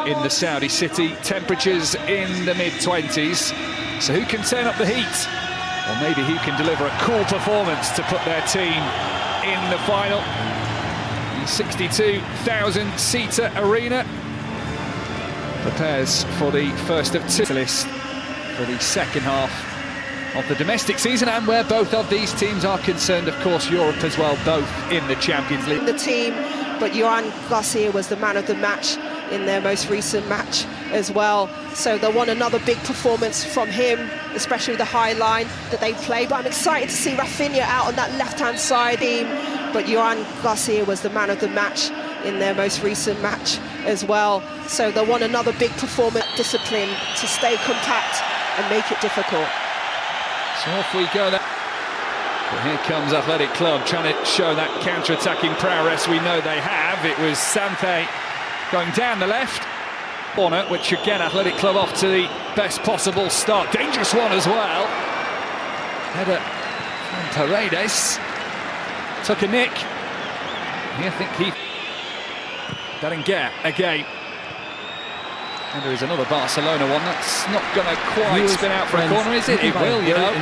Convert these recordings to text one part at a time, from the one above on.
in the Saudi city, temperatures in the mid-20s. So who can turn up the heat? Or maybe who can deliver a cool performance to put their team in the final? The 62,000-seater arena prepares for the first of two lists for the second half of the domestic season, and where both of these teams are concerned, of course, Europe as well, both in the Champions League. The team, but Joan Garcia was the man of the match in their most recent match as well. So they'll want another big performance from him, especially the high line that they play. But I'm excited to see Rafinha out on that left-hand side team. But Joan Garcia was the man of the match in their most recent match as well. So they'll want another big performance, discipline to stay compact and make it difficult. So off we go. Well, here comes Athletic Club trying to show that counter-attacking prowess we know they have. It was Sante going down the left corner, which should get Athletic Club off to the best possible start. Dangerous one as well. Header from Paredes. Took a nick. I think he... Berenguer again. And there is another Barcelona one. That's not going to quite spin out for a corner, is it? It will, you know.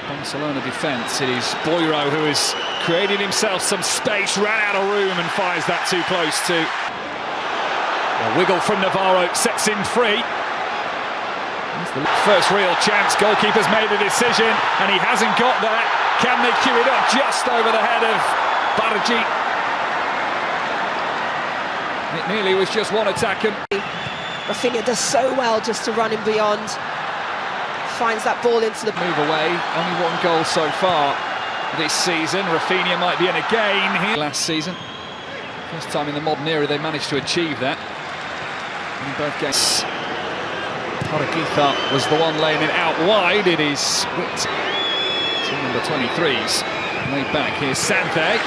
Barcelona defence. It is Boiro who has created himself some space, ran out of room and fires that too close to. A wiggle from Navarro sets him free. First real chance. Goalkeeper's made a decision and he hasn't got that. Can they cue it up just over the head of Bargi? It nearly was just one attack. Rafinha does so well just to run him beyond. Finds that ball into the... Move away, only one goal so far this season. Rafinha might be in again here. Last season, first time in the modern era they managed to achieve that. In both games. Paraguita was the one laying it out wide. It is whipped to number 23's. Laid back, here's Sante.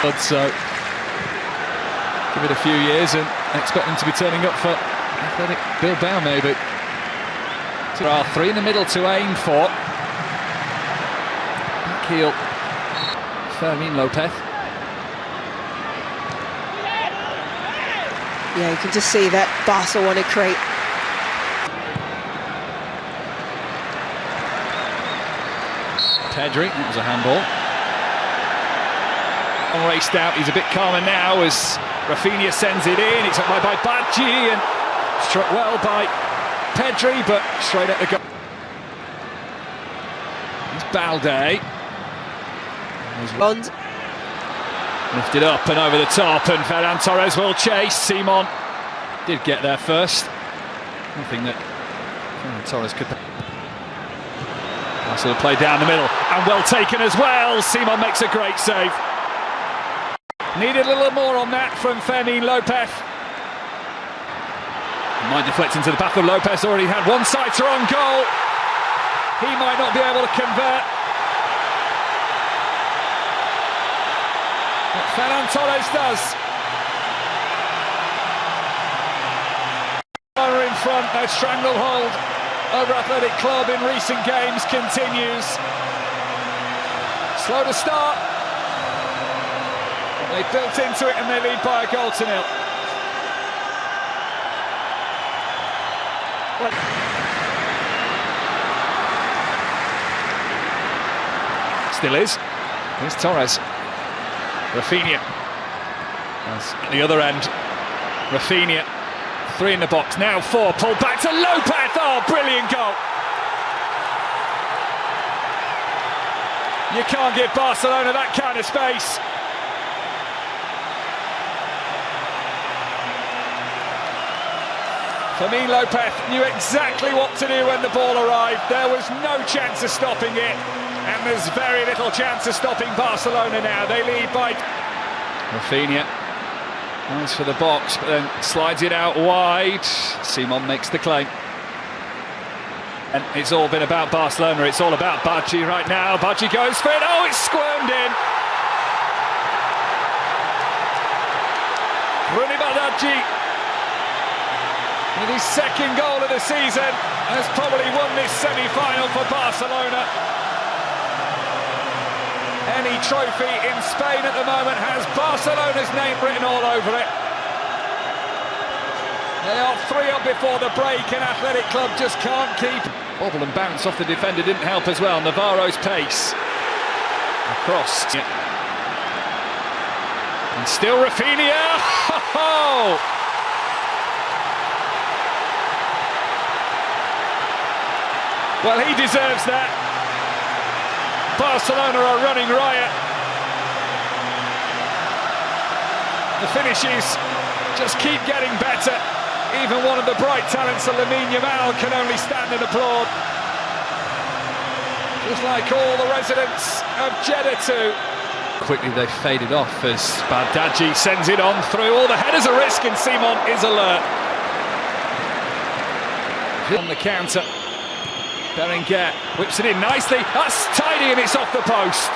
But so... give it a few years and expect them to be turning up for Athletic Bilbao, maybe. There are three in the middle to aim for. Back heel, Fermin Lopez. Yeah, you can just see that Barca want to create. Pedri, that was a handball. Raced out, he's a bit calmer now as Rafinha sends it in. It's up by Badji and struck well by Pedri, but straight at the goal. It's Balde. Bond. Lifted up and over the top, and Ferran Torres will chase. Simon did get there first. Nothing that Ferran Torres could... Nice little play down the middle, and well taken as well. Simon makes a great save. Needed a little more on that from Fermin Lopez. Might deflect into the path of Lopez, already had one-sider on goal. He might not be able to convert. But Ferran Torres does. In front, their stranglehold over Athletic Club in recent games continues. Slow to start. They built into it and they lead by a goal to nil. Still is. Here's Torres. Rafinha. That's the other end. Rafinha. Three in the box, now four. Pulled back to Lopez. Oh, brilliant goal. You can't give Barcelona that kind of space. Fermin Lopez knew exactly what to do when the ball arrived. There was no chance of stopping it, and there's very little chance of stopping Barcelona now. They lead by... Rafinha goes for the box, but then slides it out wide. Simon makes the claim. And it's all been about Barcelona. It's all about Badji right now. Badji goes for it. Oh, it's squirmed in. Rooney Badji, with his second goal of the season, has probably won this semi-final for Barcelona. Any trophy in Spain at the moment has Barcelona's name written all over it. They are 3 up before the break, and Athletic Club just can't keep. Bobble and bounce off the defender didn't help as well. Navarro's pace. Across. And still Rafinha. Well, he deserves that. Barcelona are running riot. The finishes just keep getting better. Even one of the bright talents of Lamine Yamal can only stand and applaud. Just like all the residents of Jeddah too. Quickly they faded off as Bardghji sends it on through. All the headers are risk and Simon is alert. On the counter. Berenguer whips it in nicely. That's tidy and it's off the post.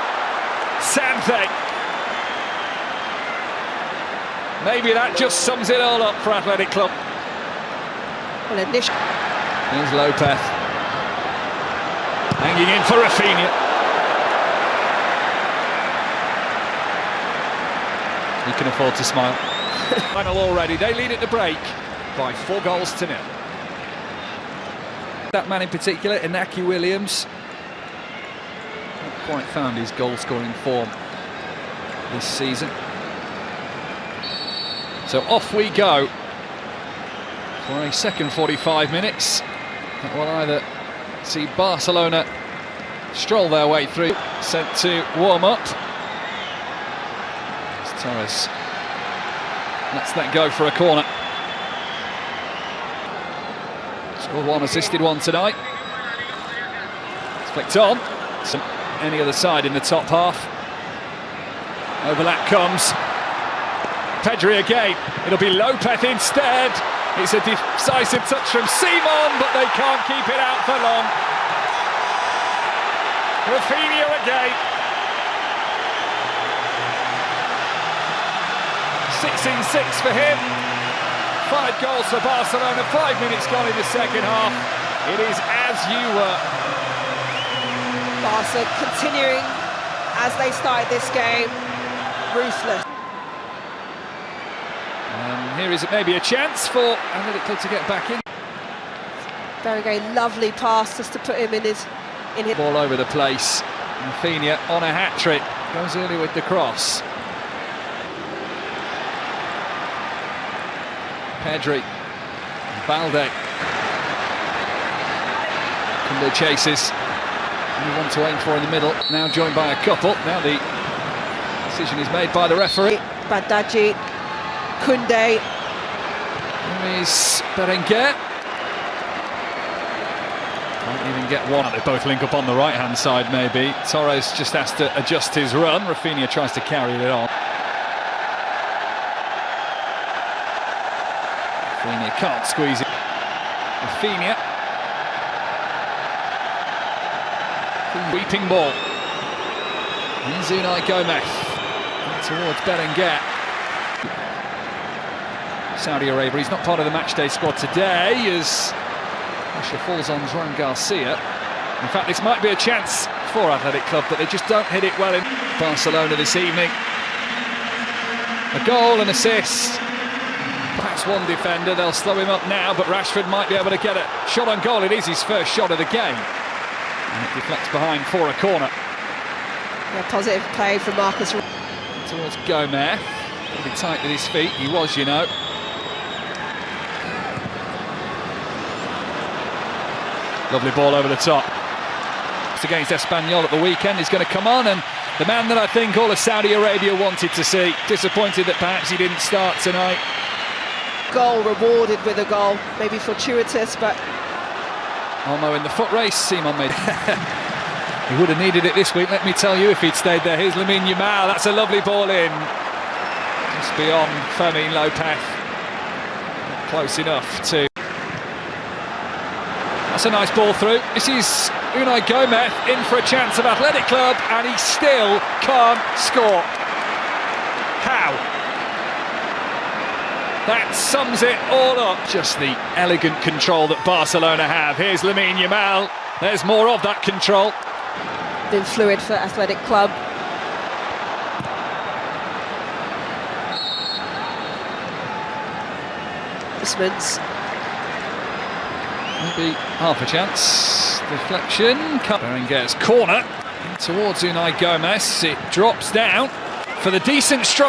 Santhe. Maybe that just sums it all up for Athletic Club. Well, initially. Here's Lopez. Hanging in for Rafinha. He can afford to smile. Final already. They lead at the break by 4 goals to 0. That man in particular, Inaki Williams, not quite found his goal-scoring form this season. So off we go for a second 45 minutes. That will either see Barcelona stroll their way through, sent to warm up. Torres lets that go for a corner. Scored 1, assisted 1 tonight. It's flicked on. Any other side in the top half. Overlap comes. Pedri again. It'll be Lopez instead. It's a decisive touch from Simon, but they can't keep it out for long. Rafinha again. 6 in 6 for him. 5 goals for Barcelona, 5 minutes gone in the second half. It is as you were. Barca continuing as they started this game, ruthless. Here is maybe a chance for Athletic Club to get back in. Berenguer, lovely pass just to put him in his... Ball over the place. Rafinha on a hat-trick. Goes early with the cross. Pedri, Balde. Kunde chases. Only one to aim for in the middle. Now joined by a couple. Now the decision is made by the referee. Bardghji, Kunde. Here is Berenguer. Can't even get one. They both link up on the right-hand side, maybe. Torres just has to adjust his run. Rafinha tries to carry it on. Rafinha can't squeeze it. Rafinha. Weeping ball. Here's Unai Gomez. Towards Berenguer. Saudi Arabia, he's not part of the matchday squad today as pressure falls on Joan Garcia. In fact, this might be a chance for Athletic Club, but they just don't hit it well in Barcelona this evening. A goal, an assist. Perhaps one defender, they'll slow him up now, but Rashford might be able to get a shot on goal. It is his first shot of the game. And it deflects behind for a corner. Yeah, positive play from Marcus. Towards Gomez. He'll be tight with his feet, he was, you know. Lovely ball over the top. It's against Espanyol at the weekend. He's going to come on, and the man that I think all of Saudi Arabia wanted to see. Disappointed that perhaps he didn't start tonight. Goal rewarded with a goal, maybe fortuitous, but... Olmo in the foot race, Simon made he would have needed it this week, let me tell you, if he'd stayed there. Here's Lamine Yamal, that's a lovely ball in. Just beyond Fermin Lopez. Close enough to... That's a nice ball through. This is Unai Gomez in for a chance of Athletic Club, and he still can't score. How? That sums it all up. Just the elegant control that Barcelona have. Here's Lamine Yamal. There's more of that control. Been fluid for Athletic Club. advertisements. Maybe half a chance. Deflection. Berenguer's corner towards Unai Gomez. It drops down for the decent strike.